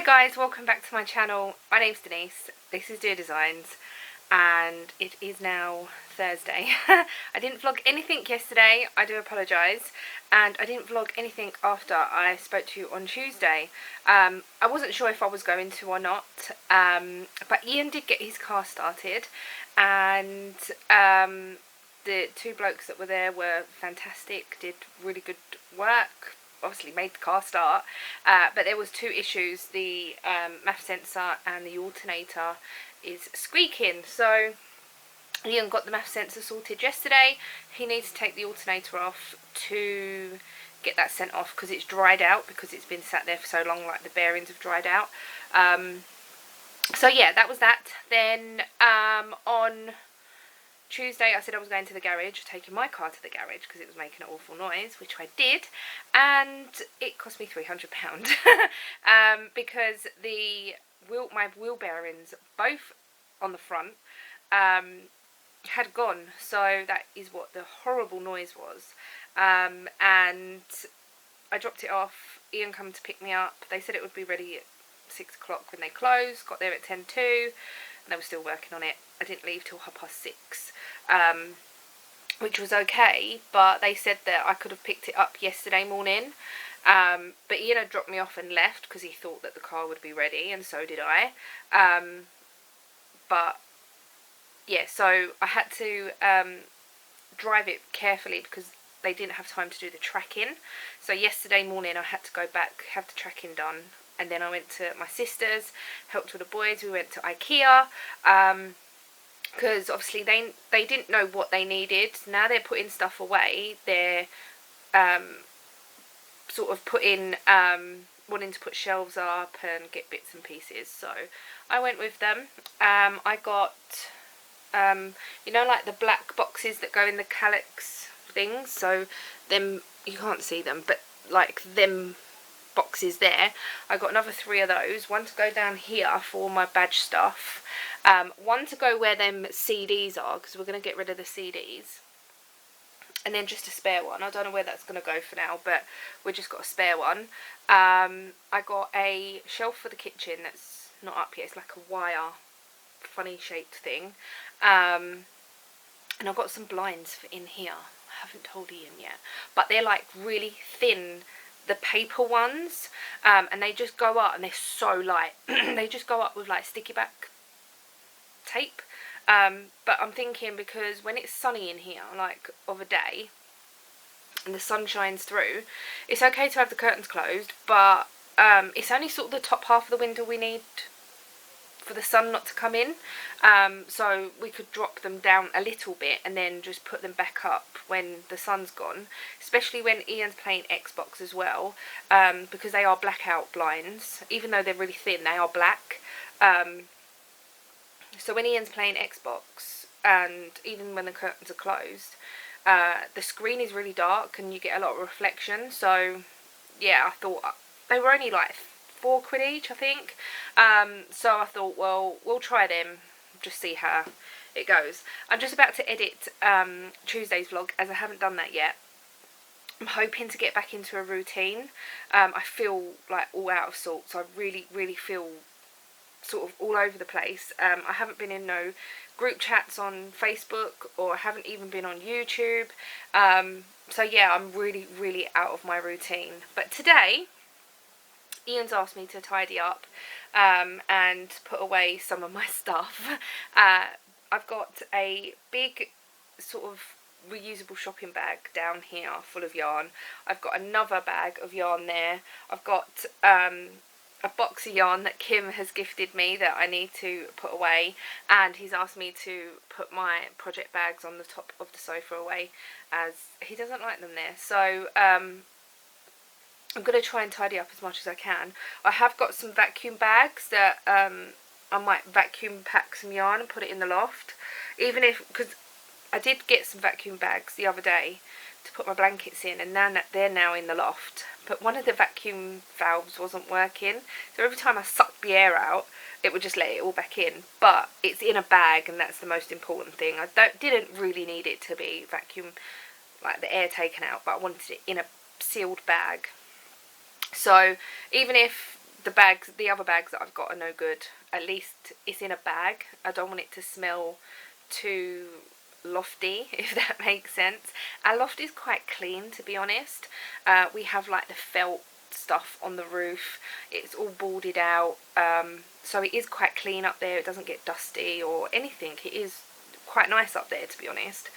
Hi guys, welcome back to my channel. My name's Denise, this is Deer Designs, and it is now Thursday. I didn't vlog anything yesterday, I do apologise, and I didn't vlog anything after I spoke to you on Tuesday. I wasn't sure if I was going to or not, but Ian did get his car started, and the two blokes that were there were fantastic, did really good work. Obviously made the car start, but there was two issues. The MAF sensor and the alternator is squeaking, so Ian got the MAF sensor sorted yesterday. He needs to take the alternator off to get that sent off because it's dried out, because it's been sat there for so long, like the bearings have dried out. So yeah, that was that. Then on Tuesday I said I was going to the garage, taking my car to the garage because it was making an awful noise, which I did, and it cost me £300 because my wheel bearings, both on the front, had gone. So that is what the horrible noise was, and I dropped it off. Ian come to pick me up. They said it would be ready at 6 o'clock when they closed. Got there at 10:02 and they were still working on it. I didn't leave till 6:30, which was okay, but they said that I could have picked it up yesterday morning, but Ian had dropped me off and left because he thought that the car would be ready, and so did I. But yeah, so I had to drive it carefully because they didn't have time to do the tracking. So yesterday morning I had to go back, have the tracking done, and then I went to my sister's, helped with the boys. We went to IKEA, because obviously they didn't know what they needed. Now they're putting stuff away. They're sort of putting, wanting to put shelves up and get bits and pieces. So I went with them. I got, you know, like the black boxes that go in the calyx things. So them, you can't see them, but like them boxes there. I got another 3 of those. One to go down here for my badge stuff. One to go where them CDs are, because we're going to get rid of the CDs. And then just a spare one. I don't know where that's going to go for now, but we just got a spare one. I got a shelf for the kitchen that's not up yet. It's like a wire, funny shaped thing. And I've got some blinds for in here. I haven't told Ian yet, but they're like really thin, the paper ones, and they just go up, and they're so light. They just go up with like sticky back tape, but I'm thinking, because when it's sunny in here, like of a day, and the sun shines through, it's okay to have the curtains closed, but it's only sort of the top half of the window we need for the sun not to come in, so we could drop them down a little bit and then just put them back up when the sun's gone, especially when Ian's playing Xbox as well, because they are blackout blinds. Even though they're really thin, they are black. So when Ian's playing Xbox, and even when the curtains are closed, the screen is really dark and you get a lot of reflection. So yeah, I thought they were only like £4 each, I think. So I thought, well, we'll try them, just see how it goes. I'm just about to edit Tuesday's vlog, as I haven't done that yet. I'm hoping to get back into a routine. I feel like all out of sorts. I really feel sort of all over the place. I haven't been in no group chats on Facebook, or I haven't even been on YouTube. So yeah, I'm really out of my routine. But today Ian's asked me to tidy up and put away some of my stuff. I've got a big sort of reusable shopping bag down here full of yarn. I've got another bag of yarn there. I've got a box of yarn that Kim has gifted me that I need to put away, and he's asked me to put my project bags on the top of the sofa away, as he doesn't like them there. So I'm going to try and tidy up as much as I can. I have got some vacuum bags that I might vacuum pack some yarn and put it in the loft. Even if, because I did get some vacuum bags the other day to put my blankets in, and now they're now in the loft. But one of the vacuum valves wasn't working, so every time I sucked the air out, it would just let it all back in. But it's in a bag, and that's the most important thing. I didn't really need it to be vacuum, like the air taken out, but I wanted it in a sealed bag. So even if the other bags that I've got are no good. At least it's in a bag. I don't want it to smell too lofty, if that makes sense. Our loft is quite clean, to be honest. We have like the felt stuff on the roof. It's all boarded out, so it is quite clean up there. It doesn't get dusty or anything. It is quite nice up there, to be honest.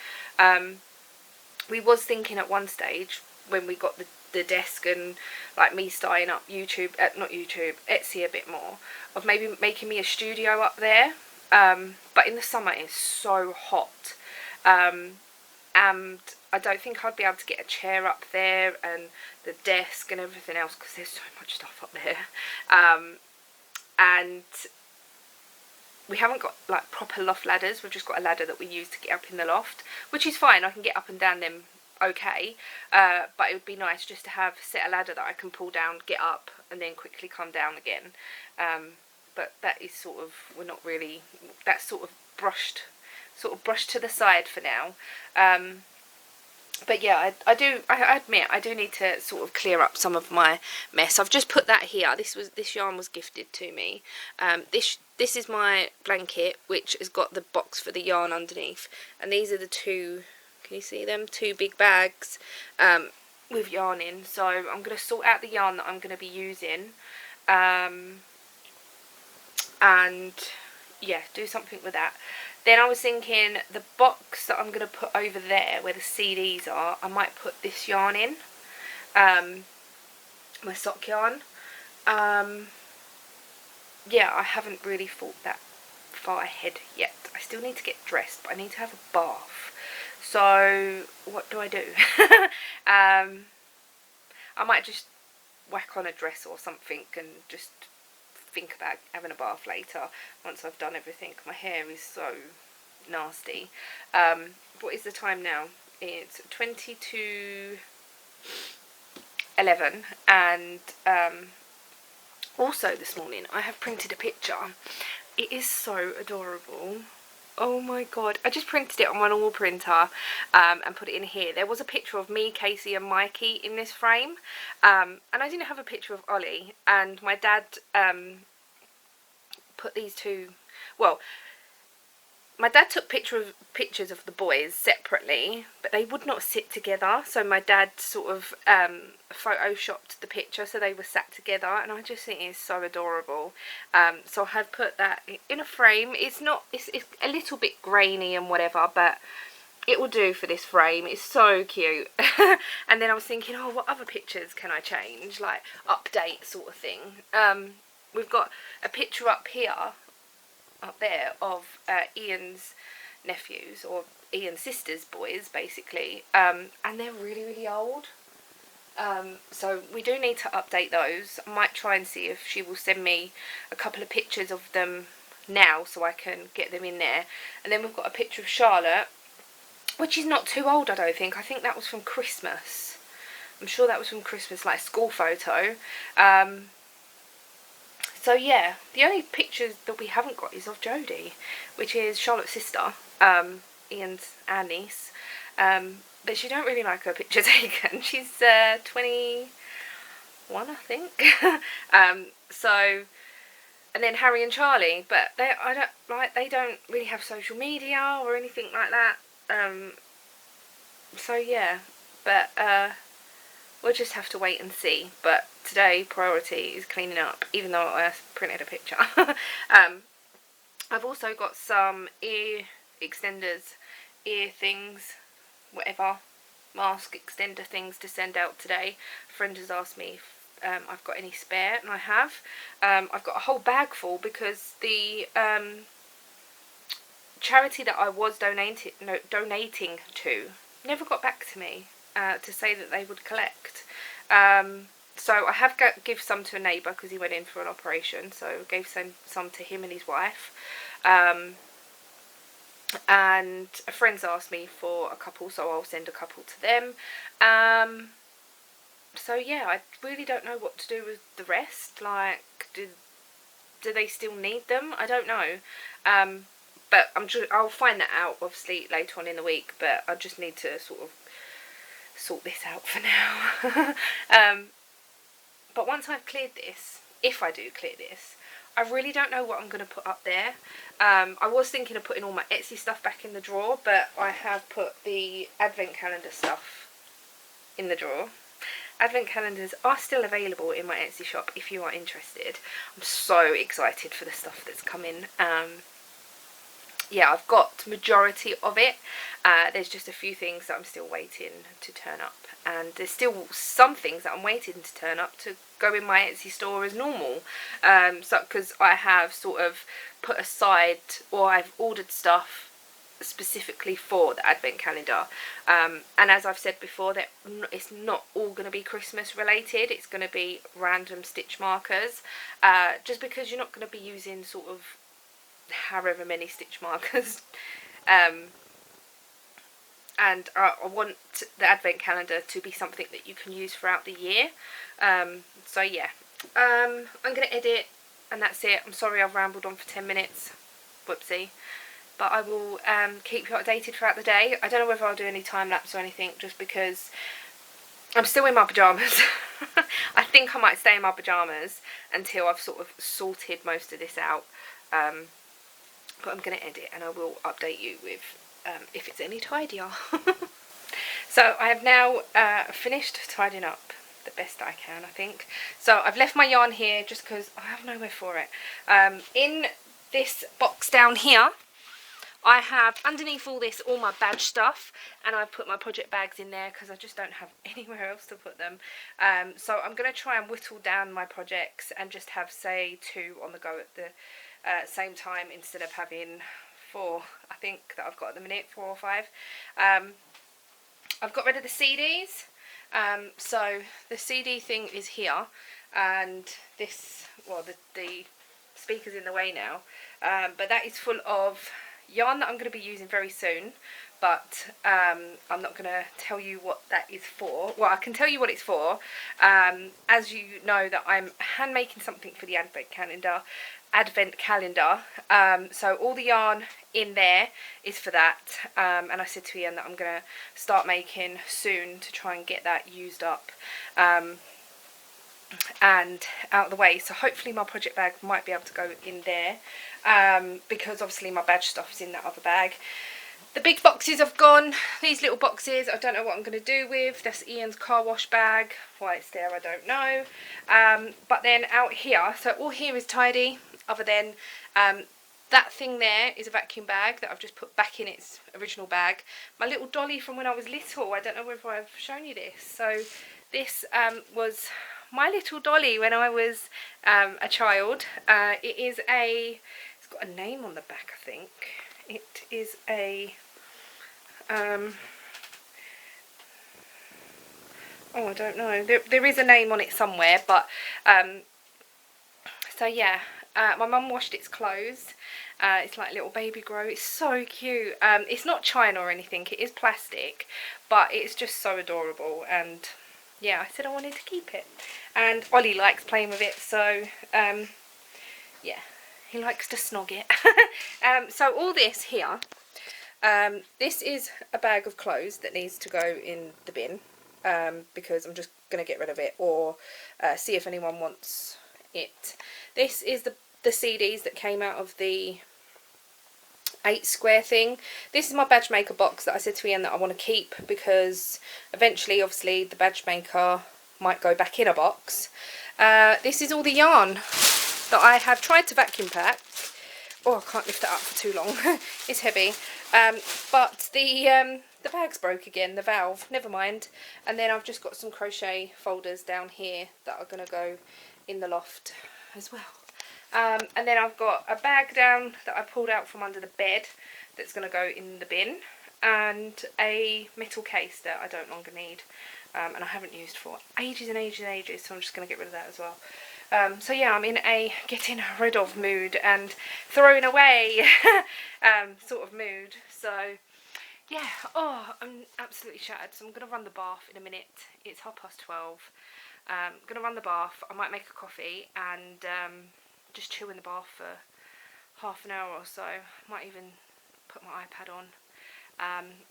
We was thinking at one stage, when we got the desk and like me starting up Etsy a bit more, of maybe making me a studio up there. But in the summer it's so hot, and I don't think I'd be able to get a chair up there and the desk and everything else, because there's so much stuff up there. And we haven't got like proper loft ladders. We've just got a ladder that we use to get up in the loft, which is fine. I can get up and down them okay, but it would be nice just to have set a ladder that I can pull down, get up, and then quickly come down again. But that is sort of, we're not really, that's sort of brushed to the side for now. But yeah, I admit I do need to sort of clear up some of my mess. I've just put that here. This yarn was gifted to me. This is my blanket, which has got the box for the yarn underneath, and these are the two, can you see them, two big bags with yarn in. So I'm going to sort out the yarn that I'm going to be using, and yeah, do something with that. Then I was thinking the box that I'm going to put over there where the CDs are, I might put this yarn in, my sock yarn. Yeah, I haven't really thought that far ahead yet. I still need to get dressed, but I need to have a bath. So what do I do? I might just whack on a dress or something and just think about having a bath later once I've done everything. My hair is so nasty. What is the time now? It's 20 to 11, and also this morning I have printed a picture. It is so adorable. Oh my god, I just printed it on my normal printer and put it in here. There was a picture of me, Casey and Mikey in this frame, and I didn't have a picture of Ollie, and my dad put these two, well, my dad took pictures of the boys separately, but they would not sit together, so my dad sort of photoshopped the picture so they were sat together, and I just think it's so adorable. So I have put that in a frame. It's a little bit grainy and whatever, but it will do for this frame. It's so cute. And then I was thinking, oh, what other pictures can I change, like update sort of thing. We've got a picture up there of Ian's nephews, or Ian's sister's boys basically, and they're really old, so we do need to update those. I might try and see if she will send me a couple of pictures of them now so I can get them in there. And then we've got a picture of Charlotte, which is not too old, I don't think. I think that was from Christmas. I'm sure that was from Christmas, like a school photo. So yeah, the only pictures that we haven't got is of Jodie, which is Charlotte's sister, Ian's our niece. But she don't really like her picture taken. She's 21, I think. So, and then Harry and Charlie, but they don't really have social media or anything like that. So yeah, but we'll just have to wait and see. But today priority is cleaning up, even though I printed a picture. I've also got some ear extenders, ear things, whatever, mask extender things to send out today. A friend has asked me if I've got any spare, and I have. I've got a whole bag full because the charity that I was donating to never got back to me to say that they would collect. So I have give some to a neighbour because he went in for an operation, so I gave some to him and his wife. And a friend's asked me for a couple, so I'll send a couple to them. So yeah, I really don't know what to do with the rest. Like, do they still need them? I don't know. But I'll find that out obviously later on in the week, but I just need to sort of sort this out for now. But once I've cleared this, if I do clear this, I really don't know what I'm going to put up there. I was thinking of putting all my Etsy stuff back in the drawer, but I have put the advent calendar stuff in the drawer. Advent calendars are still available in my Etsy shop if you are interested. I'm so excited for the stuff that's coming. Yeah, I've got majority of it. There's just a few things that I'm still waiting to turn up, and there's still some things that I'm waiting to turn up to go in my Etsy store as normal. So because I have sort of put aside, or I've ordered stuff specifically for the advent calendar, and as I've said before, that it's not all going to be Christmas related. It's going to be random stitch markers, just because you're not going to be using sort of however many stitch markers, and I want the advent calendar to be something that you can use throughout the year. So yeah, I'm going to edit, and that's it. I'm sorry I've rambled on for 10 minutes, whoopsie, but I will keep you updated throughout the day. I don't know whether I'll do any time lapse or anything, just because I'm still in my pyjamas. I think I might stay in my pyjamas until I've sort of sorted most of this out. But I'm going to edit, and I will update you with if it's any tidier. So I have now finished tidying up the best I can, I think. So I've left my yarn here just because I have nowhere for it. In this box down here, I have underneath all this all my badge stuff, and I've put my project bags in there because I just don't have anywhere else to put them. So I'm going to try and whittle down my projects and just have, say, 2 on the go at the same time, instead of having 4, I think, that I've got at the minute, 4 or 5. I've got rid of the CDs, so the CD thing is here, and this, well, the speaker's in the way now, but that is full of yarn that I'm going to be using very soon, but I'm not going to tell you what that is for. Well, I can tell you what it's for. As you know, that I'm hand making something for the advent calendar, so all the yarn in there is for that, and I said to Ian that I'm going to start making soon to try and get that used up and out of the way. So hopefully my project bag might be able to go in there, because obviously my badge stuff is in that other bag. The big boxes have gone. These little boxes I don't know what I'm going to do with. That's Ian's car wash bag. Why it's there I don't know. But then out here, so all here is tidy, other than that thing there is a vacuum bag that I've just put back in its original bag. My little dolly from when I was little, I don't know whether I've shown you this. So this was my little dolly when I was a child. It's got a name on the back, I think. It is a oh, I don't know, there is a name on it somewhere, but so yeah, my mum washed its clothes. It's like little baby grow. It's so cute. It's not china or anything, it is plastic, but it's just so adorable, and yeah, I said I wanted to keep it, and Ollie likes playing with it, so yeah, he likes to snog it. So all this here, this is a bag of clothes that needs to go in the bin, because I'm just going to get rid of it, or see if anyone wants it. This is the CDs that came out of the 8 square thing. This is my badge maker box that I said to Ian that I want to keep, because eventually obviously the badge maker might go back in a box. This is all the yarn that I have tried to vacuum pack. Oh, I can't lift that up for too long. It's heavy. But the bag's broke again, the valve, never mind. And then I've just got some crochet folders down here that are going to go in the loft as well. And then I've got a bag down that I pulled out from under the bed that's going to go in the bin, and a metal case that I don't longer need, and I haven't used for ages and ages and ages, so I'm just going to get rid of that as well. So yeah, I'm in a getting rid of mood and throwing away sort of mood. So yeah, oh, I'm absolutely shattered. So I'm going to run the bath in a minute. It's 12:30. I'm going to run the bath. I might make a coffee and just chill in the bath for half an hour or so. Might even put my iPad on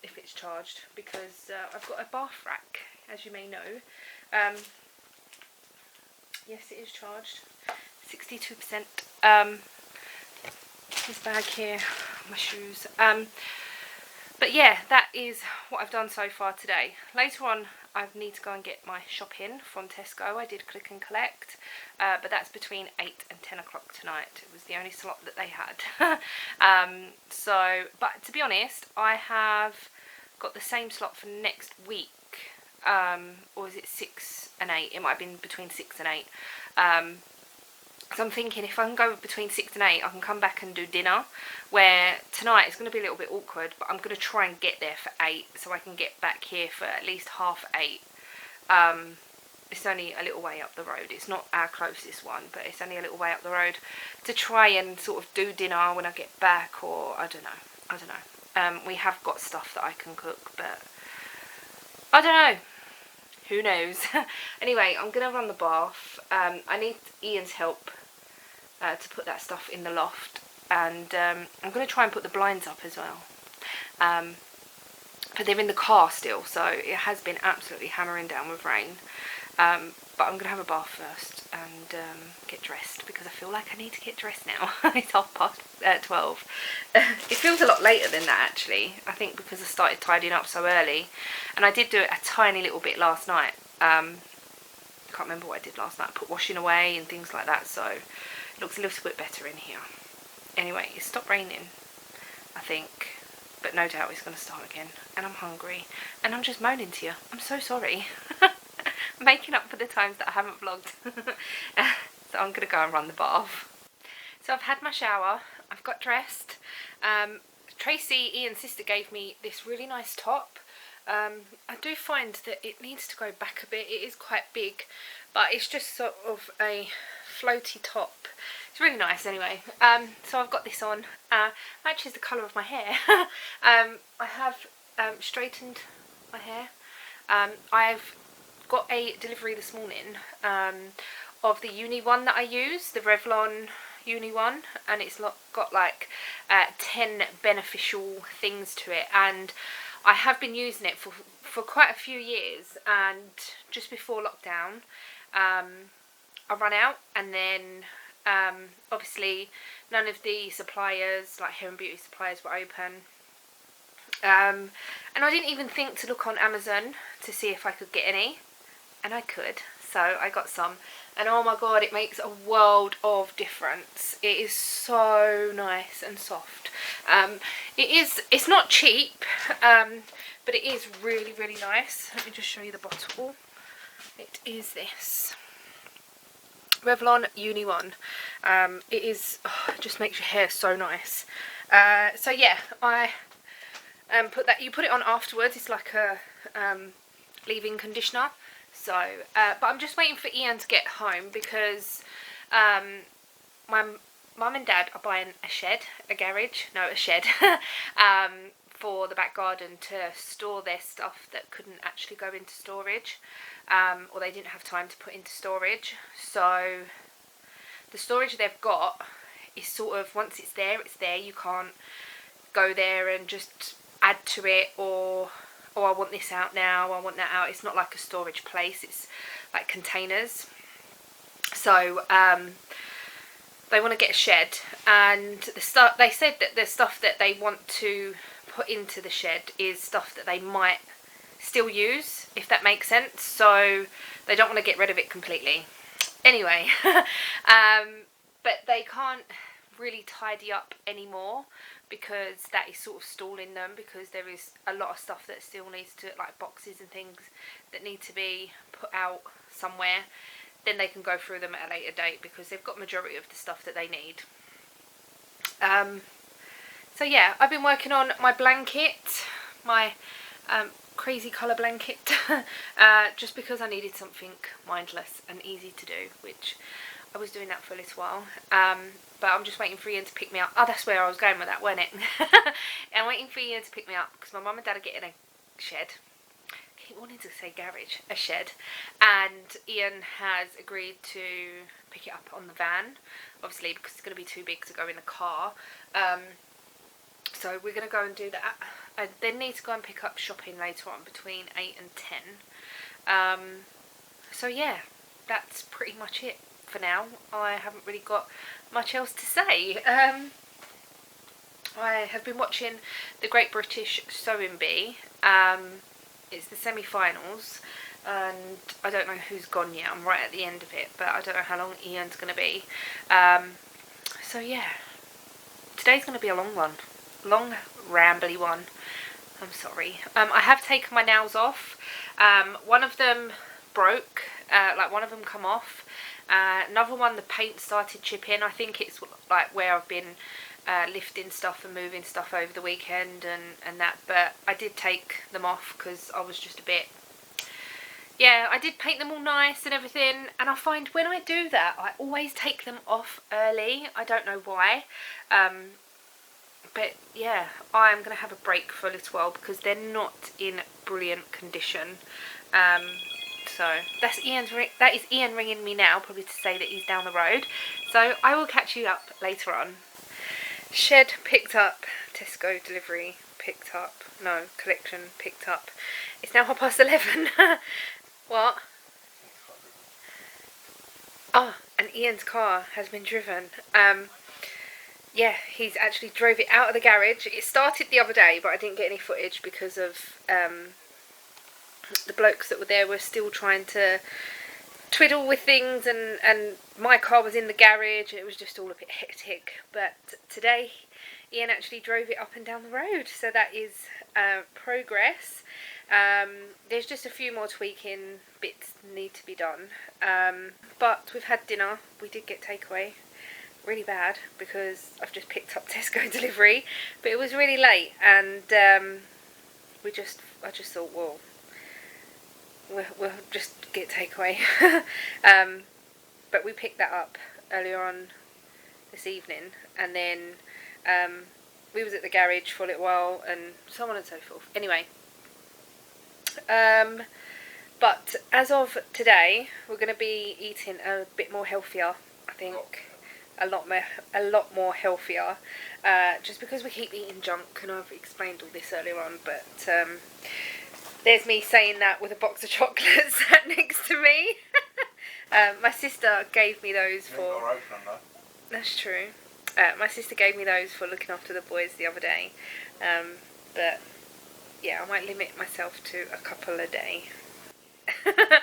if it's charged, because I've got a bath rack, as you may know. Yes, it is charged. 62%. This bag here, my shoes. But yeah, that is what I've done so far today. Later on, I need to go and get my shopping from Tesco. I did click and collect, but that's between 8 and 10 o'clock tonight. It was the only slot that they had. But to be honest, I have got the same slot for next week. Or is it 6 and 8? It might have been between 6 and 8. So I'm thinking if I can go between 6 and 8, I can come back and do dinner, where tonight it's going to be a little bit awkward, but I'm going to try and get there for 8 so I can get back here for at least 7:30. It's only a little way up the road. It's not our closest one, but it's only a little way up the road, to try and sort of do dinner when I get back, or I don't know. We have got stuff that I can cook, but I don't know. Who knows? Anyway, I'm going to run the bath. I need Ian's help to put that stuff in the loft, and I'm going to try and put the blinds up as well. But they're in the car still, so it has been absolutely hammering down with rain. But I'm going to have a bath first and get dressed, because I feel like I need to get dressed now. It's 12:30. It feels a lot later than that, actually. I think because I started tidying up so early, and I did do it a tiny little bit last night. I can't remember what I did last night. Put washing away and things like that, so it looks a little bit better in here. Anyway, it stopped raining, I think, but no doubt it's going to start again. And I'm hungry, and I'm just moaning to you. I'm so sorry. Making up for the times that I haven't vlogged. So I'm going to go and run the bath. So I've had my shower, I've got dressed. Tracy, Ian's sister, gave me this really nice top. I do find that it needs to go back a bit. It is quite big, but it's just sort of a floaty top. It's really nice anyway. So I've got this on. Matches the colour of my hair. I have straightened my hair. I've got a delivery this morning of the uni one that I use, the Revlon uni one, and it's got like 10 beneficial things to it, and I have been using it for quite a few years, and just before lockdown I ran out, and then obviously none of the suppliers, like hair and beauty suppliers, were open. And I didn't even think to look on Amazon to see if I could get any, and I could, so I got some, and oh my god, it makes a world of difference. It is so nice and soft. It's not cheap, but it is really, really nice. Let me just show you the bottle. It is this Revlon Uni One. It is, it just makes your hair so nice. So yeah, I you put it on afterwards. It's like a leave-in conditioner. So, but I'm just waiting for Ian to get home, because my mum and dad are buying a shed, for the back garden to store their stuff that couldn't actually go into storage, or they didn't have time to put into storage. So the storage they've got is sort of, once it's there, it's there. You can't go there and just add to it, or oh, I want this out now, I want that out. It's not like a storage place, it's like containers. So they want to get a shed, and they said that the stuff that they want to put into the shed is stuff that they might still use, if that makes sense. So they don't want to get rid of it completely. Anyway, but they can't really tidy up anymore, because that is sort of stalling them, because there is a lot of stuff that still needs to, like boxes and things that need to be put out somewhere. Then they can go through them at a later date, because they've got majority of the stuff that they need. So yeah, I've been working on my blanket, my crazy colour blanket, just because I needed something mindless and easy to do, which I was doing that for a little while. But I'm just waiting for Ian to pick me up. Oh, that's where I was going with that, wasn't it? I'm waiting for Ian to pick me up, because my mum and dad are getting a shed. I keep wanting to say garage. A shed. And Ian has agreed to pick it up on the van, obviously, because it's going to be too big to go in the car. So we're going to go and do that. I then need to go and pick up shopping later on between 8 and 10. So yeah, that's pretty much it for now. I haven't really got much else to say. I have been watching the Great British Sewing Bee. It's the semi-finals, and I don't know who's gone yet. I'm right at the end of it, but I don't know how long Ian's going to be. So yeah, today's going to be a long one. Long, rambly one. I'm sorry. I have taken my nails off. One of them broke, like one of them come off. Another one, the paint started chipping. I think it's like where I've been lifting stuff and moving stuff over the weekend and that, but I did take them off because I was just a bit, yeah, I did paint them all nice and everything, and I find when I do that I always take them off early. I don't know why, but yeah, I'm going to have a break for a little while because they're not in brilliant condition. So that is Ian ringing me now, probably to say that he's down the road. So I will catch you up later on. Shed picked up, Tesco delivery picked up, no, collection picked up. It's now 11:30. What? Oh, and Ian's car has been driven. Yeah, he's actually drove it out of the garage. It started the other day, but I didn't get any footage because of the blokes that were there were still trying to twiddle with things, and my car was in the garage. It was just all a bit hectic, but today Ian actually drove it up and down the road, so that is progress. There's just a few more tweaking bits need to be done, but we've had dinner. We did get takeaway, really bad because I've just picked up Tesco delivery, but it was really late, and I just thought, well, we'll just get takeaway. But we picked that up earlier on this evening, and then we was at the garage for a little while and so on and so forth. Anyway, but as of today we're going to be eating a bit more healthier, I think. A lot more healthier, just because we keep eating junk, and I've explained all this earlier on, but there's me saying that with a box of chocolates sat next to me. My sister gave me those for... That's true. My sister gave me those for looking after the boys the other day. But yeah, I might limit myself to a couple a day. But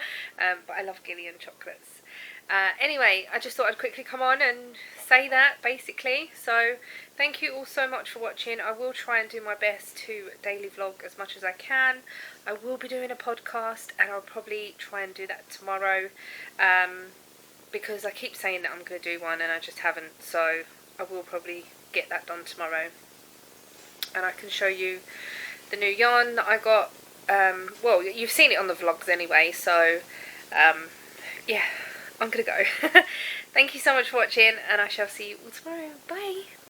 I love Gillian chocolates. Anyway, I just thought I'd quickly come on and say that, basically. So thank you all so much for watching. I will try and do my best to daily vlog as much as I can. I will be doing a podcast, and I'll probably try and do that tomorrow, because I keep saying that I'm going to do one and I just haven't. So I will probably get that done tomorrow, and I can show you the new yarn that I got. Well, you've seen it on the vlogs anyway, so yeah, I'm gonna go. Thank you so much for watching, and I shall see you all tomorrow. Bye.